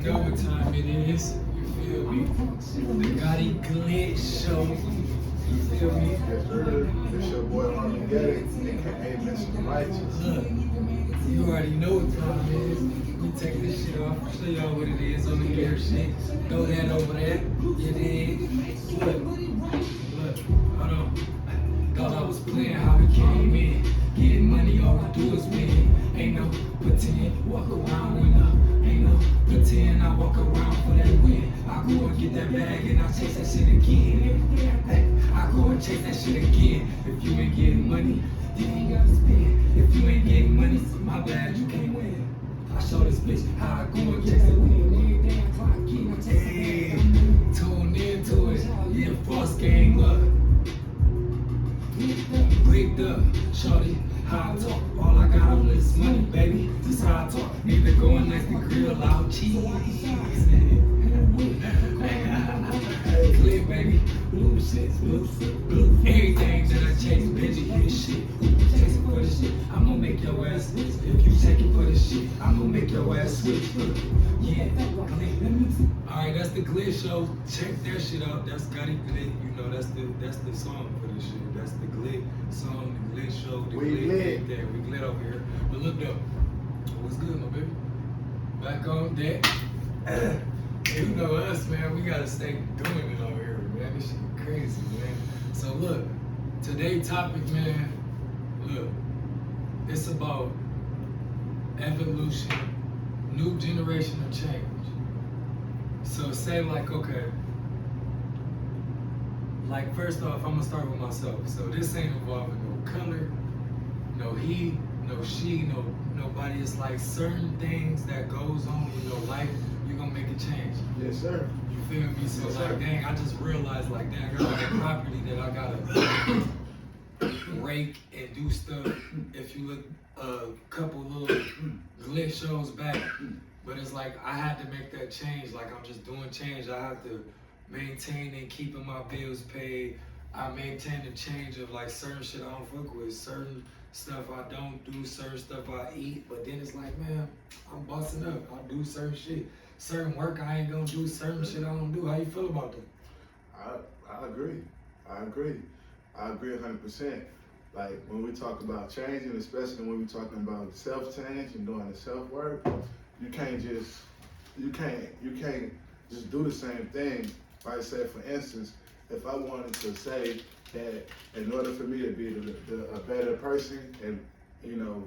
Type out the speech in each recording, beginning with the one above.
know what time it is. You feel me? The Gotti Glitch Show. You feel me? Yes, sir. It's your boy Armageddon, aka Mr. Righteous. Look, you already know what time it is. We take this shit off, show y'all what it is on the gear shit. Throw that over there. You dig? Look, hold on. Thought I was playing how we came in. Getting money, all I do is win. Ain't no pretend, walk around with no. Ain't no pretend, I walk around for that win. I go and get that bag and I chase that shit again. I go and chase that shit again. If you ain't getting money, you ain't gotta spend. If you ain't getting money, my bad, you can't win. I show this bitch how I go and chase it win. Hey, tune into it. Yeah, Frost gang up. Rigged up, shorty, how I talk. All I got on is money, baby. This how I talk. Need to go and next to grill out cheese. Clear, baby. Blue shit, blue. Everything that I chase, bitch, his shit. Chasing for this shit, I'm gonna make your ass switch. If you take it for this shit, I'm gonna make your ass switch. Yeah, alright, that's the Glitch Show. Check that shit out. That's Gotti Glitch. You know, that's the song for this shit. That's the Glitch song, the Glitch Show, the We Glitch lit. there. We Glitch over here. But look though, what's good, my baby? Back on deck. You know us, man. We gotta stay doing it over here, man. This shit crazy, man. So look, today's topic, man. Look, it's about evolution, new generation of change. So say like, okay, like first off, I'm gonna start with myself. So this ain't involving no color, no he, no she, nobody. It's like certain things that goes on in your life, you're gonna make a change. Yes, sir. You feel me? So Yes, like, sir. dang, I just realized like, dang, I got like a property that I gotta rake and do stuff. If you look a couple little Glitch shows back, but it's like I had to make that change. Like I'm just doing change. I have to maintain and keeping my bills paid. I maintain the change of like certain shit I don't fuck with, certain stuff I don't do, certain stuff I eat. But then it's like, man, I'm busting up. I do certain shit, certain work I ain't gonna do, certain shit I don't do. How you feel about that? I agree. I agree 100%. Like when we talk about changing, especially when we talking about self-change and doing the self-work, you can't just do the same thing. Like say for instance, if I wanted to say that in order for me to be a better person and, you know,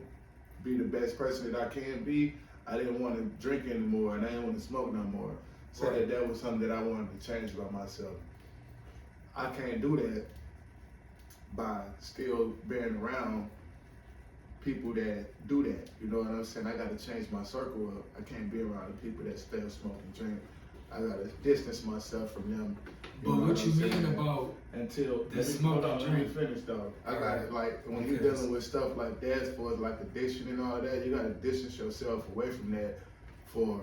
be the best person that I can be, I didn't want to drink anymore and I didn't want to smoke no more. So Right. that was something that I wanted to change about myself. I can't do that by still being around people that do that. You know what I'm saying? I gotta change my circle up. I can't be around the people that still smoke and drink. I gotta distance myself from them. But what you I'm mean saying? about Until the smoke and let me drink? finish though. I got Alright. like when Okay. you're dealing with stuff like that, as far as like addiction and all that, you gotta distance yourself away from that for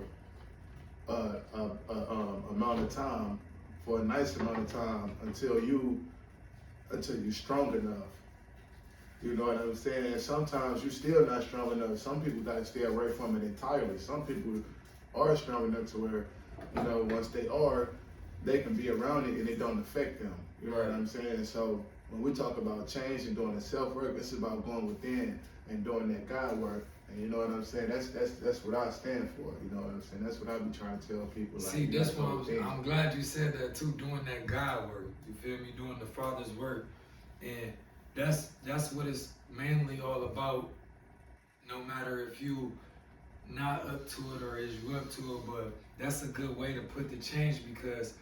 amount of time, for a nice amount of time until you're strong enough. You know what I'm saying? And sometimes you're still not strong enough. Some people gotta stay away from it entirely. Some people are strong enough to where, you know, once they are, they can be around it and it don't affect them. You know what I'm saying? So when we talk about change and doing the self-work, it's about going within and doing that God work. And you know what I'm saying? That's what I stand for. You know what I'm saying? That's what I be trying to tell people. Like, See, that's the why whole thing. I'm glad you said that too, doing that God work. You feel me? Doing the Father's work. And that's what it's mainly all about. No matter if you not up to it or is you up to it, but that's a good way to put the change because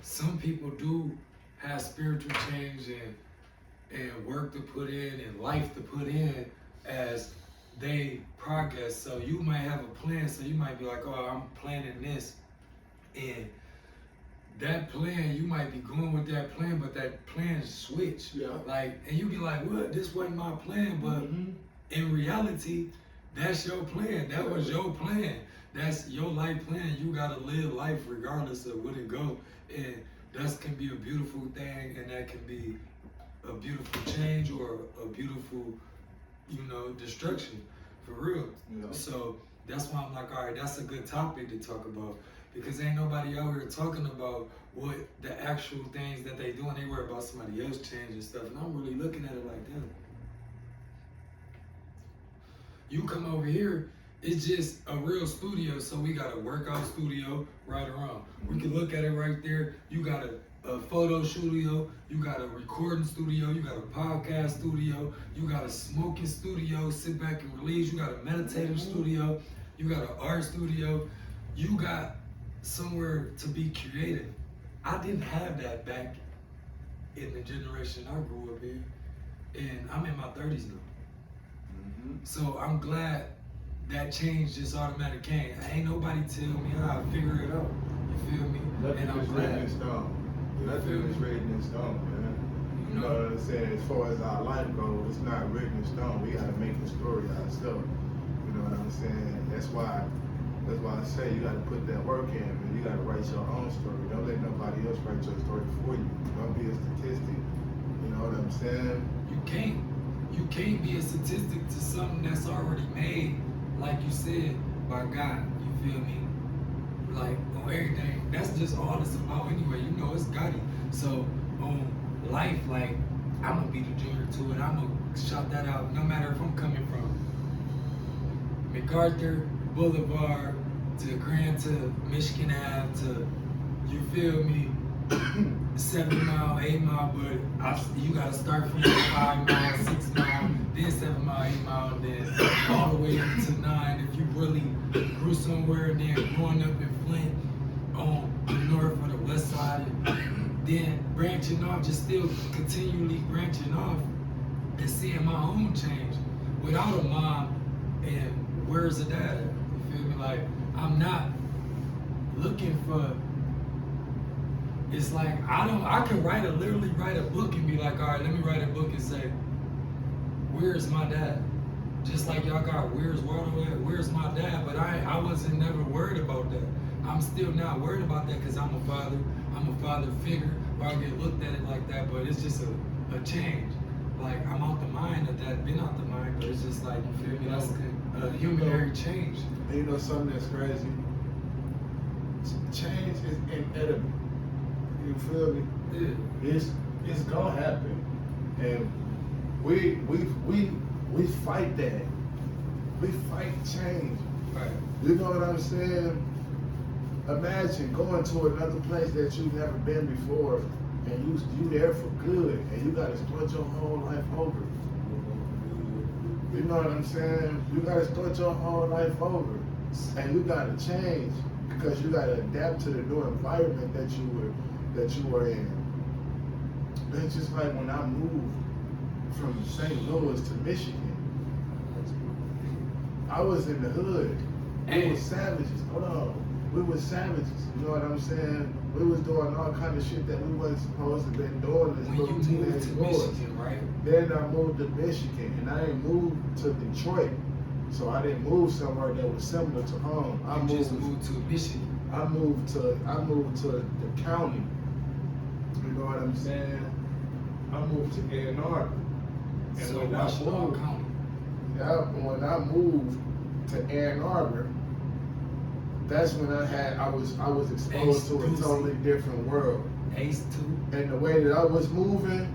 some people do have spiritual change and work to put in and life to put in as they progress. So you might have a plan, so you might be like, oh, I'm planning this, and that plan, you might be going with that plan, but that plan switch. Yeah. Like, and you be like, what? This wasn't my plan, but in reality, that's your plan. That was your plan. That's your life plan. You gotta live life regardless of what it go. And that can be a beautiful thing, and that can be a beautiful change or a beautiful, you know, destruction, for real. Yeah. So that's why I'm like, all right, that's a good topic to talk about. Because ain't nobody out here talking about what the actual things that they doing. They worry about somebody else changing stuff. And I'm really looking at it like that. You come over here, it's just a real studio. So we got a workout studio right around. We can look at it right there. You got a photo studio, you got a recording studio, you got a podcast studio, you got a smoking studio, sit back and release, you got a meditative studio, you got an art studio, you got somewhere to be creative. I didn't have that back in the generation I grew up in, and I'm in my 30s now. So I'm glad that change just automatically came. Ain't nobody tell me how I figure it out. You feel me? Nothing And I'm is glad. written in stone. Nothing is written in stone, man. You know what I'm saying? As far as our life goes, it's not written in stone. We gotta make the story ourselves. You know what I'm saying? That's why I say you gotta put that work in, man. You gotta write your own story. Don't let nobody else write your story for you. Don't be a statistic. You know what I'm saying? You can't be a statistic to something that's already made, like you said, by God. You feel me? Like on everything. That's just all it's about anyway. You know it's Gotti. So on life, like I'm gonna be the junior to it. I'm gonna shout that out no matter if I'm coming from MacArthur Boulevard to Grand to Michigan Ave to, you feel me, 7 mile, 8 mile, but you gotta start from 5 miles, 6 miles, then 7 mile, 8 mile, and then all the way up to 9 if you really grew somewhere, and then growing up in Flint on the north or the west side, and then branching off, just still continually branching off and seeing my own change without a mom and where's the dad? You feel me? Like I'm not looking for. It's like I can literally write a book and be like, all right, let me write a book and say, where's my dad? Just like y'all got where's Waldo at? Where's my dad? But I wasn't never worried about that. I'm still not worried about that because I'm a father figure, or I get looked at it like that, but it's just a change. Like I'm out the mind of that, been out the mind, but it's just like, you feel me? That's a humanary change. And you know something that's crazy? Change is inevitable. You feel me? Yeah. It's gonna happen, and we fight that. We fight change. Right. You know what I'm saying? Imagine going to another place that you've never been before, and you there for good, and you gotta start your whole life over. You know what I'm saying? You gotta start your whole life over, and you gotta change because you gotta adapt to the new environment that you were in. It's just like when I moved from St. Louis to Michigan, I was in the hood. We were savages. Hold on. We were savages. You know what I'm saying? We was doing all kind of shit that we wasn't supposed to been doing as When little you moved teenage to boys. Michigan, right? Then I moved to Michigan, and I didn't move to Detroit, so I didn't move somewhere that was similar to home. You just moved to Michigan. I moved to the county. You know what I'm saying? I moved to Ann Arbor. And So when Washington County. when I moved to Ann Arbor, that's when I was exposed to a totally different world. Ace 2. And the way that I was moving,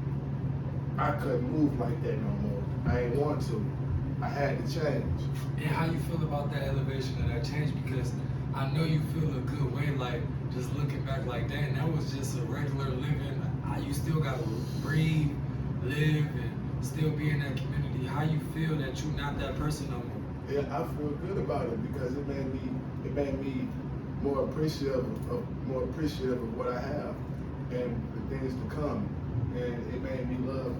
I couldn't move like that no more. I ain't want to. I had to change. And how you feel about that elevation of that change? Because I know you feel a good way, like just looking back like that, and that was just a regular living. You still gotta breathe, live, and still be in that community. How you feel that you're not that person no more? Yeah, I feel good about it because it made me more appreciative of what I have and the things to come. And it made me love,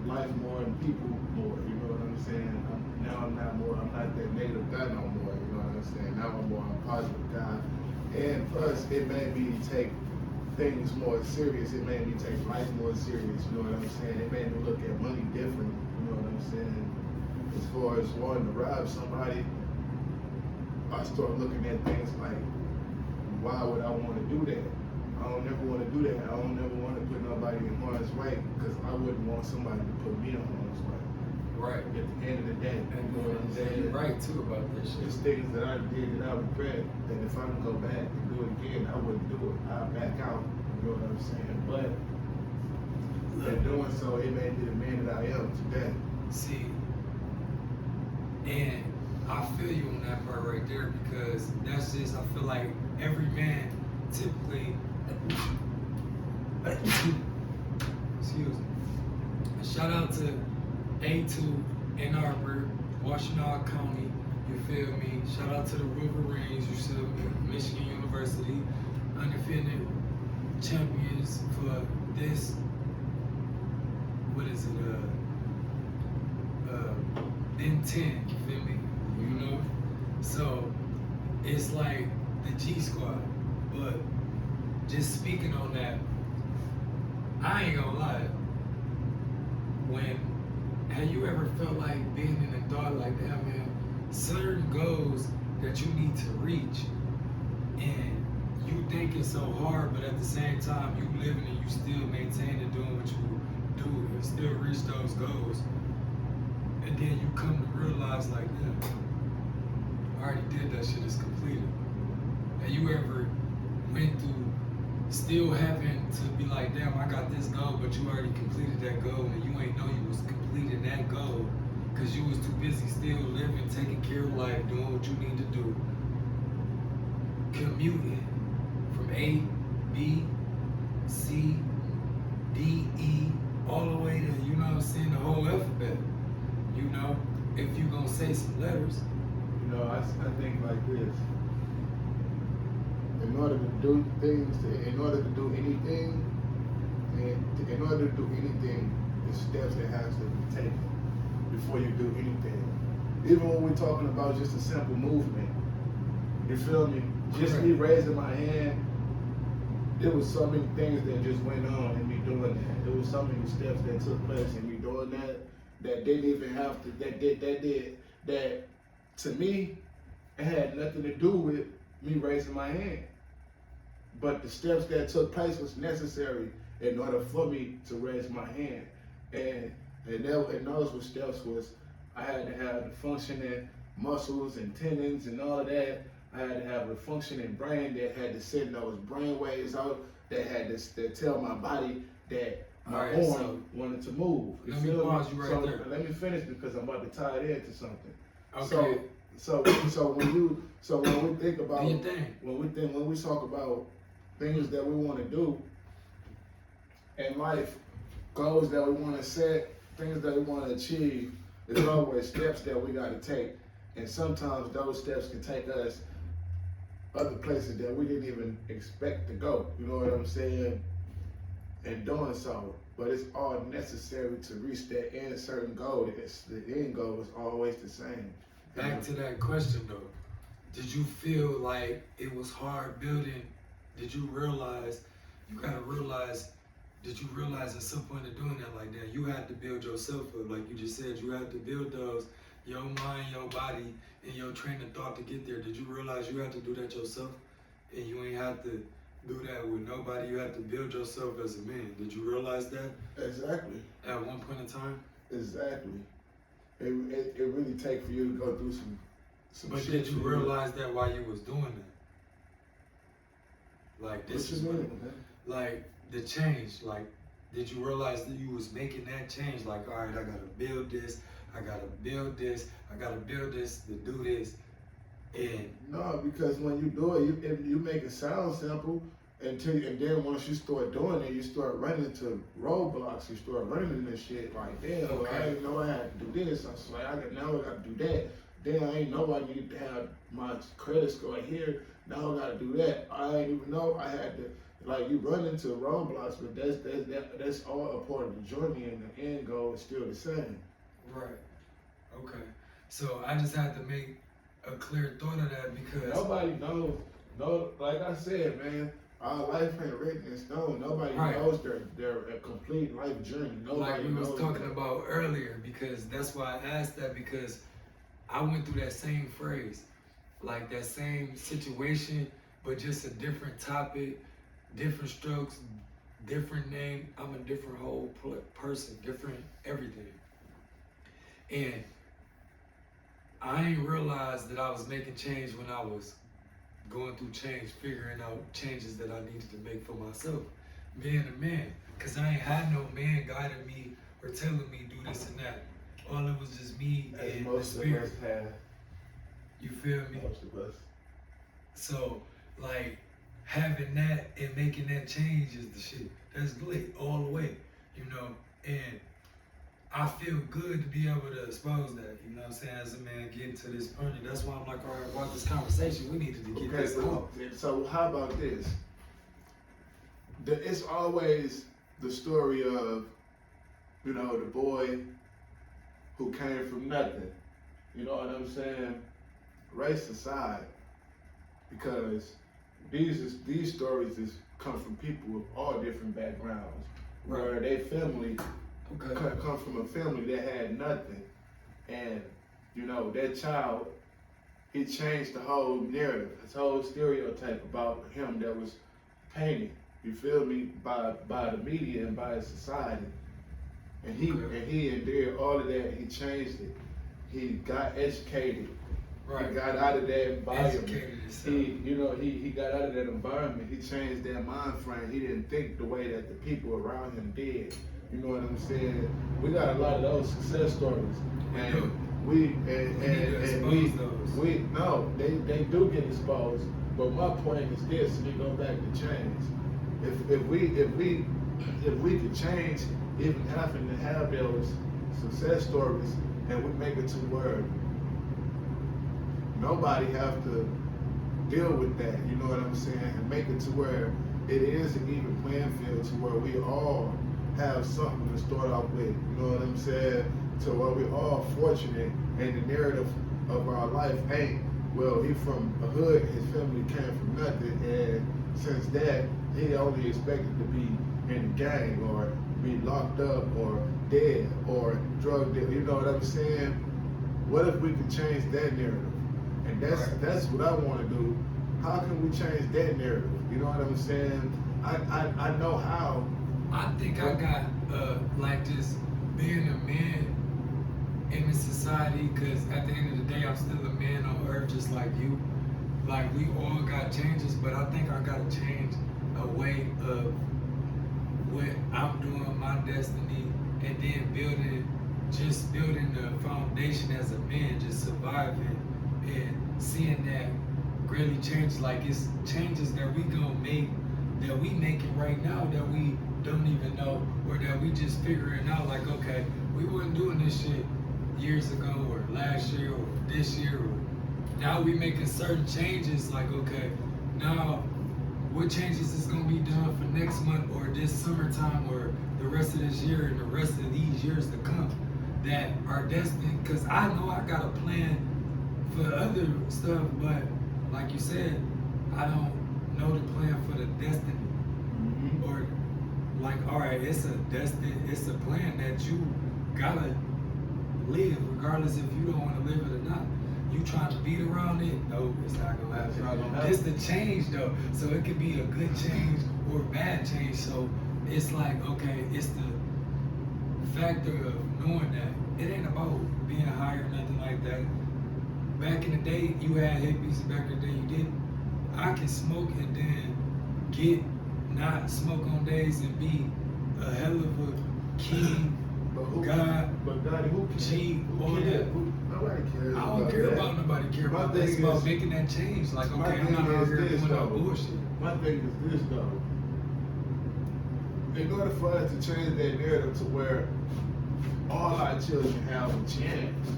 life more and people more. You know what I'm saying? I'm not that negative guy no more. You know what I'm saying? Now I'm more a positive guy. And plus, it made me take things more serious. It made me take life more serious. You know what I'm saying? It made me look at money different. You know what I'm saying? As far as wanting to rob somebody, I start looking at things like, why would I want to do that? I don't never want to do that. I don't never want to put nobody in harm's way because I wouldn't want somebody to put me in harm's way. Right. At the end of the day. And You know what I'm saying? you're right too about this There's shit. things that I did that I regret that if I could go back and do it again, I wouldn't do it. I'd back out. You know what I'm saying? But in doing so, it made me the man that I am today. See, and I feel you on that part right there because that's just, I feel like every man typically, excuse me, shout out to A2 Ann Arbor, Washtenaw County, you feel me? Shout out to the Wolverines, you feel me? Michigan University, undefeated champions for this, what is it, then 10, you feel me? You know? So, it's like the G Squad, but just speaking on that, I ain't gonna lie, have you ever felt like being in a thought like that, man? Certain goals that you need to reach, and you think it's so hard, but at the same time, you living and you still maintaining doing what you do and still reach those goals. And then you come to realize like, yeah, I already did that shit, it's completed. Have you ever went through still having to be like, damn, I got this goal, but you already completed that goal and you ain't know you was completing that goal because you was too busy still living, taking care of life, doing what you need to do. Commuting from A, B, C, D, E, all the way to, you know what I'm saying, the whole alphabet. You know, if you gonna say some letters. You know, I think like this. In order to do things, in order to do anything, in order to do anything, the steps that has to be taken before you do anything. Even when we're talking about just a simple movement, you feel me? Just me raising my hand, there was so many things that just went on in me doing that. There was so many steps that took place in me doing that didn't even have to, that to me, it had nothing to do with me raising my hand. But the steps that took place was necessary in order for me to raise my hand. And those steps was, I had to have the functioning muscles and tendons and all of that. I had to have a functioning brain that had to send those brain waves out, that had to tell my body that my arm wanted to move. Let me pause you right there. Let me finish because I'm about to tie it into something. Okay. So when we think about, do your thing. when we talk about things that we want to do in life, goals that we want to set, things that we want to achieve, there's always steps that we got to take. And sometimes those steps can take us other places that we didn't even expect to go. You know what I'm saying? And doing so, but it's all necessary to reach that end certain goal. The end goal is always the same. Back to that question though, did you feel like it was hard building? Did you realize, did you realize at some point of doing that like that, you had to build yourself up, like you just said, you had to build those, your mind, your body, and your train of thought to get there. Did you realize you had to do that yourself? And you ain't have to do that with nobody, you have to build yourself as a man. Did you realize that? Exactly. At one point in time? Exactly. It really take for you to go through some But shit. did you realize that while you was doing that? Like this is like the change, like did you realize that you was making that change? Like, all right, I gotta build this, I gotta build this, I gotta build this to do this. And no, because when you do it, you make it sound simple, and then once you start doing it, you start running into roadblocks. You start running into shit like, damn, I didn't know I had to do this. I was like, now I got to do that. Damn, I ain't know I need to have my credit score here. Now I got to do that. I ain't even know I had to. Like, you run into roadblocks, but that's all a part of the journey, and the end goal is still the same. right, okay. So I just had to make a clear thought of that because nobody knows. No, like I said, man, our life ain't written in stone. Nobody knows their complete life journey. Nobody like we was knows talking about earlier, because that's why I asked that, because I went through that same phrase, like that same situation, but just a different topic, different strokes, different name. I'm a different whole person, different everything. And I ain't realized that I was making change when I was going through change, figuring out changes that I needed to make for myself, being a man. Cause I ain't had no man guiding me or telling me do this and that. All it was just me As and the most of spirit. us have. You feel me? Most of us. So like having that and making that change is the shit. That's lit all the way, you know. And I feel good to be able to expose that, you know what I'm saying, as a man getting to this point. And that's why I'm like, all right, about this conversation, we needed to get this out. So how about this? It's always the story of, you know, the boy who came from nothing. You know what I'm saying? Race aside, because these stories come from people with all different backgrounds, where their family come from a family that had nothing, and you know that child, he changed the whole narrative, his whole stereotype about him that was painted. You feel me? By the media and by society, and he endured all of that. He changed it. He got educated. Right. He got out of that environment. He He got out of that environment. He changed that mind frame. He didn't think the way that the people around him did. You know what I'm saying? We got a lot of those success stories, and they do get exposed. But my point is this: we go back to change. If we could change, even having to have those success stories, and we make it to where nobody have to deal with that, you know what I'm saying, and make it to where it is an even playing field, to where we all have something to start off with, you know what I'm saying, to where we all fortunate, and the narrative of our life ain't, well, he from a hood, his family came from nothing, and since that, he only expected to be in the gang, or be locked up, or dead, or drug dealer, you know what I'm saying? What if we could change that narrative? And that's what I want to do. How can we change that narrative? You know what I'm saying? I know how. I think I got like just being a man in this society, because at the end of the day, I'm still a man on earth just like you. Like, we all got changes, but I think I gotta change a way of what I'm doing, my destiny, and then building the foundation as a man, just surviving and seeing that really change. Like, it's changes that we gonna make, that we making right now that we don't even know, or that we just figuring out, like, okay, we weren't doing this shit years ago, or last year, or this year, or now we making certain changes, like, okay, now what changes is gonna be done for next month, or this summertime, or the rest of this year, and the rest of these years to come, that are destined, because I know I got a plan for other stuff, but like you said, I don't know the plan for the destiny. Mm-hmm. Or like, all right, it's a plan that you gotta live, regardless if you don't want to live it or not. You trying to beat around it? No, it's not gonna happen. It's not gonna happen. It's the change though, so it could be a good change or a bad change. So it's like, okay, it's the factor of knowing that it ain't about being high or nothing like that. Back in the day, you had hippies. Back in the day, you didn't. I can smoke and then not smoke on days and be a hell of a king, God, who G, all that. Nobody cares. I don't care about nobody care about that. It's about making that change. Like, okay, I'm not out here doing no bullshit. My thing is this though. In order for us to change that narrative to where all our children have a chance,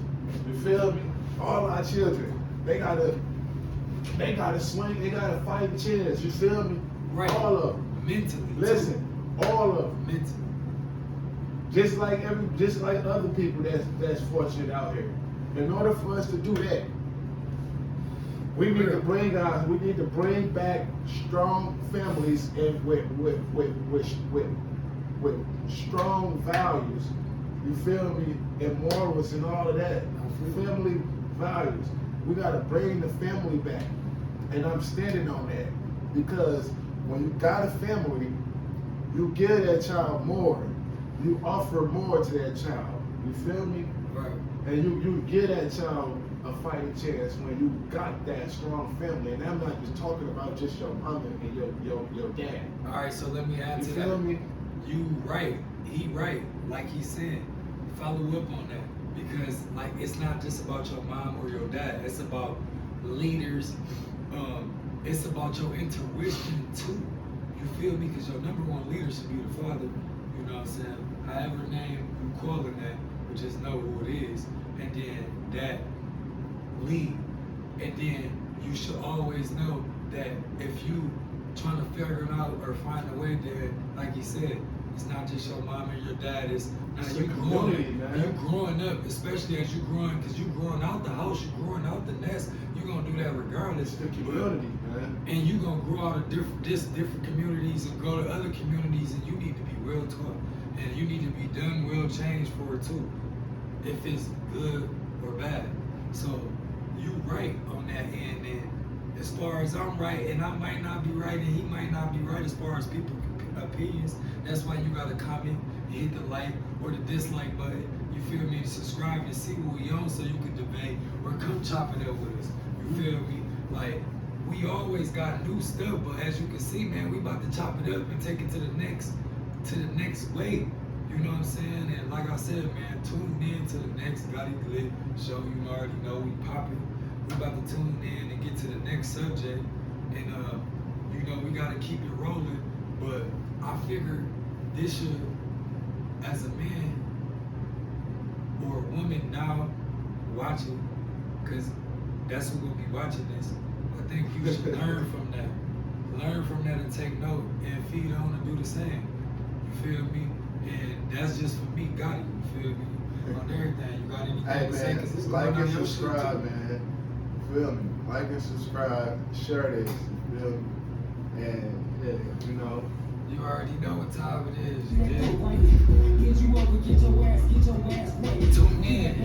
you feel me? All our children, they gotta swing, they gotta fight a chance, you feel me? Right. All of them. Mentally. Listen, all of them. Mentally. Just like other people that's fortunate out here. In order for us to do that, we need to bring back strong families and with strong values. You feel me? And morals and all of that. Family values. We gotta bring the family back. And I'm standing on that. Because when you got a family, you give that child more. You offer more to that child. You feel me? Right. And you get that child a fighting chance when you got that strong family. And I'm not just talking about just your mother and your dad. All right, so let me add You to feel that. me? You right. He right. Like he said, follow up on that. Because like it's not just about your mom or your dad. It's about leaders. It's about your intuition too. You feel me? Because your number one leader should be the father. You know what I'm saying? However name you calling that, but just know who it is. And then that lead. And then you should always know that if you trying to figure it out or find a way that, like you said, it's not just your mom and your dad. It's It's you a community, growing, man. you growing up, especially as you growing, because you growing out the house, you growing out the nest. You gonna do that regardless. It's the community, man. And you gonna grow out of different communities and go to other communities, and you need to be well taught, and you need to be done well changed for it too, if it's good or bad. So you right on that end, and as far as I'm right, and I might not be right, and he might not be right as far as people's opinions. That's why you gotta comment and hit the like or the dislike button. You feel me? Subscribe and see what we on so you can debate or come chop it up with us. You feel me? Like we always got new stuff, but as you can see, man, we about to chop it up and take it to the next way. You know what I'm saying? And like I said, man, tune in to the next Gotti Glit show. You already know we popping. We about to tune in and get to the next subject. And you know, we gotta keep it rolling. But I figured this should, as a man or a woman now watching, because that's who will be watching this. I think you should learn from that. Learn from that and take note and feed on and do the same. You feel me? And that's just for me, Gotti. You feel me? On everything. You got anything Hey to say? man, 'Cause it's like going on and your shit, subscribe, too. man. You feel me? Like and subscribe, share this, you feel me? And yeah, you know. You already know what time it is. You did. Get you up and get your ass right. Tune in.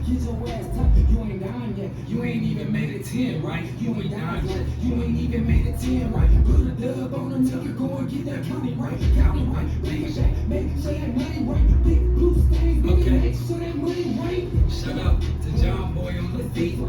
Get your ass tight. You ain't down yet. You ain't even made it 10, right? You ain't down yet. You ain't even made it 10, right? Put a dub on them, nigga. Go and get that county right. County right. Big Shaq, make sure that money right. Big blue stains, Okay. make sure that money right. Shout out to John Boy on the beat.